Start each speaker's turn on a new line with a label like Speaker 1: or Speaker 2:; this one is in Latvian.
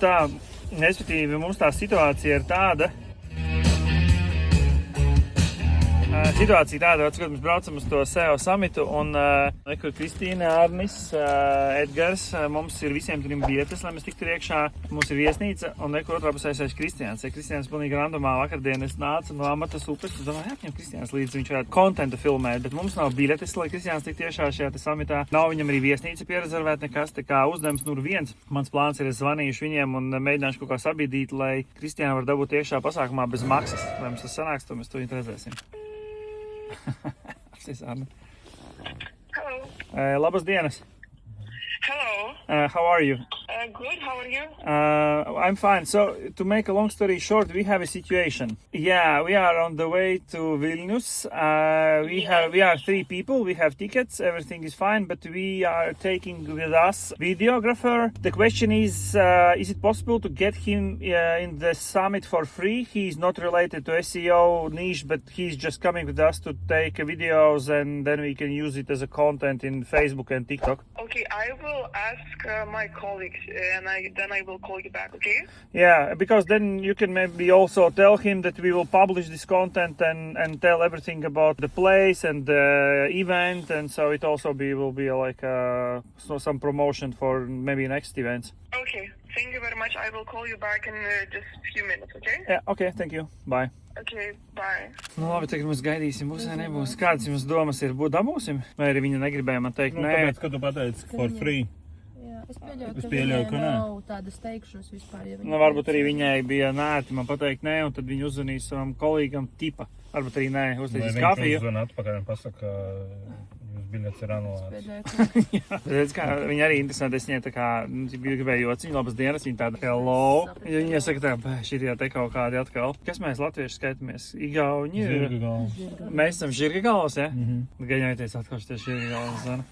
Speaker 1: Tā, respektīvi, mums tā situācija ir tāda. Situācija tāda, kad mēs braucam uz to SEO samitu un kur Kristīna, Arnis, Edgars, mums ir visiem trim vietas, lai mēs tiktu iekšā. Mums ir viesnīca un nekur otrā pusē sēž Kristiāns. Ja Kristiāns pilnīgi randomā vakardien es nācu no Amatas upes, es domāju, jāņem Kristiāns līdzi, viņš varētu kontentu filmēt, bet mums nav biļetes, lai Kristiāns tiktu iekšā šajā te samitā. Nav viņam arī viesnīca pierezervēt nekas, tā kā uzdevums nur viens. Mans plāns ir, es zvanīšu viņiem un mēģināšu kaut kā sabiedīt, lai Kristiāna var dabūt iekšā pasākumā bez maksas. Vai mums tas sanāks, to mēs to redzēsim.
Speaker 2: Hello.
Speaker 1: Labas dienas.
Speaker 2: Hello.
Speaker 1: How are you?
Speaker 2: Good. How are you?
Speaker 1: I'm fine. So, to make a long story short, we have a situation. Yeah, we are on the way to Vilnius. We are 3 people. We have tickets. Everything is fine, but we are taking with us videographer. The question is it possible to get him in the summit for free? He's not related to SEO niche, but he's just coming with us to take videos, and then we can use it as a content in Facebook and TikTok.
Speaker 2: Okay, I will ask my colleagues, and then I will call you back. Okay?
Speaker 1: Yeah, because then you can maybe also tell him that we will publish this content and tell everything about the place and the event, and so it also will be like some promotion for maybe next events.
Speaker 2: Okay. Thank you very much. I will call you back in just a few minutes. Okay?
Speaker 1: Yeah, okay, thank you. Bye.
Speaker 2: Okay. Bye.
Speaker 1: Nu labi, tagad mums gaidīsim, būs vai nebūs. Kādas jums domas ir, dabūsim? Vai arī viņa negribēja man teikt, nē?
Speaker 3: Tāpēc, kad tu pateici for free.
Speaker 4: Jā, es
Speaker 3: Es
Speaker 4: pieļauju,
Speaker 3: pieļauju,
Speaker 4: ka
Speaker 3: ka
Speaker 4: viņai
Speaker 3: nē.
Speaker 4: nav tādas teikšanas vispār. Ja
Speaker 1: Nu, varbūt arī viņai bija nērti man pateikt nē, un tad viņa uzzvanīs savam kolīgam tipa. Varbūt arī nē, uztaisīs kafiju.
Speaker 3: Viņš uzzvana atpakaļ un pasaka, jūs biļets ir anulēts.
Speaker 4: Pieļauju,
Speaker 1: Redz, kā viņa arī interesanti, es viņai tā kā gribēju jociņu, labas dienas, viņa tāda hello. Viņa saka tā, šitie te kaut kādi atkal. Kas mēs latvieši skaitamies? Igauņi?
Speaker 3: Žirga galvas.
Speaker 1: Mēs esam žirga galvas, ja? Gaņai teica atkal šitie žirga galvas, zana.